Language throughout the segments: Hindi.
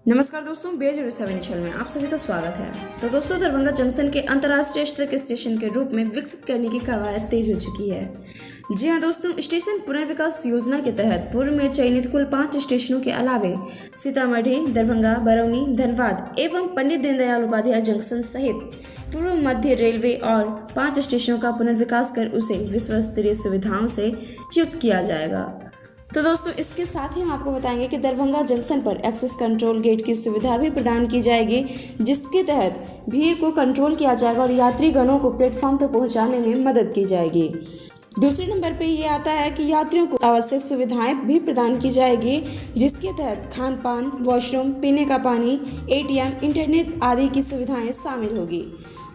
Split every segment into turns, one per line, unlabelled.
नमस्कार दोस्तों, BA07 में आप सभी का स्वागत है। तो दोस्तों, दरभंगा जंक्शन के अंतर्राष्ट्रीय स्तर के स्टेशन के रूप में विकसित करने की कवायद तेज हो चुकी है। जी हाँ दोस्तों, स्टेशन पुनर्विकास योजना के तहत पूर्व में चयनित कुल 5 स्टेशनों के अलावे सीतामढ़ी, दरभंगा, बरौनी, धनबाद एवं पंडित दीनदयाल उपाध्याय जंक्शन सहित पूर्व मध्य रेलवे और 5 स्टेशनों का पुनर्विकास कर उसे विश्व स्तरीय सुविधाओं से युक्त किया जाएगा। तो दोस्तों, इसके साथ ही हम आपको बताएंगे कि दरभंगा जंक्शन पर एक्सेस कंट्रोल गेट की सुविधा भी प्रदान की जाएगी, जिसके तहत भीड़ को कंट्रोल किया जाएगा और यात्रीगणों को प्लेटफॉर्म तक पहुंचाने में मदद की जाएगी। दूसरे नंबर पे ये आता है कि यात्रियों को आवश्यक सुविधाएं भी प्रदान की जाएगी, जिसके तहत खान पान, वॉशरूम, पीने का पानी, ATM, इंटरनेट आदि की सुविधाएं शामिल होगी।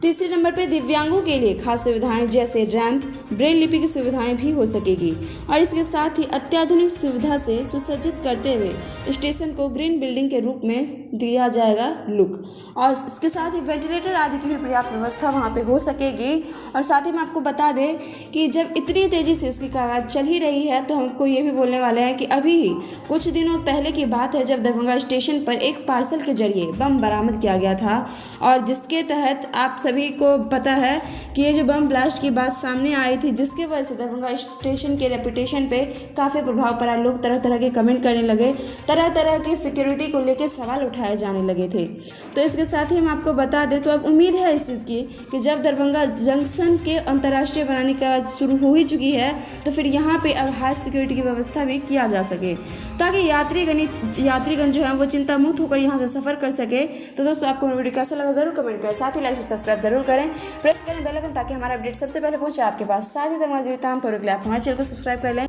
तीसरे नंबर पे दिव्यांगों के लिए खास सुविधाएं जैसे रैंप, ब्रेल लिपि की सुविधाएं भी हो सकेगी और इसके साथ ही अत्याधुनिक सुविधा से सुसज्जित करते हुए स्टेशन को ग्रीन बिल्डिंग के रूप में दिया जाएगा लुक, और इसके साथ ही वेंटिलेटर आदि की भी पर्याप्त व्यवस्था वहां पे हो सकेगी। और साथ ही मैं आपको बता दें कि जब इतनी तेजी से इसकी कवायद चल ही रही है, तो हमको ये भी बोलने वाले हैं कि अभी ही कुछ दिनों पहले की बात है जब दरभंगा स्टेशन पर एक पार्सल के जरिए बम बरामद किया गया था, और जिसके तहत आप सभी को पता है कि ये जो बम ब्लास्ट की बात सामने आई थी, जिसके वजह से दरभंगा स्टेशन के रेपुटेशन पे काफ़ी प्रभाव पड़ा। लोग तरह तरह के कमेंट करने लगे, तरह तरह की सिक्योरिटी को लेकर सवाल उठाए जाने लगे थे। तो इसके साथ ही हम आपको बता दें, तो अब उम्मीद है इस चीज़ की कि जब दरभंगा जंक्शन के अंतर्राष्ट्रीय बनाने का शुरू हो ही चुकी है, तो फिर यहाँ पे अब हाई सिक्योरिटी की व्यवस्था भी किया जा सके, ताकि यात्रीगण जो है वो चिंता मुक्त होकर यहाँ से सफ़र कर सके। तो दोस्तों, आपको वीडियो कैसा लगा जरूर कमेंट करें, साथ ही लाइक से सब्सक्राइब जरूर करें, प्रेस करें बेल आइकन ताकि हमारा अपडेट सबसे पहले पहुंचे आपके पास। साथ ही तमाम आप हमारे चैनल को सब्सक्राइब कर लें।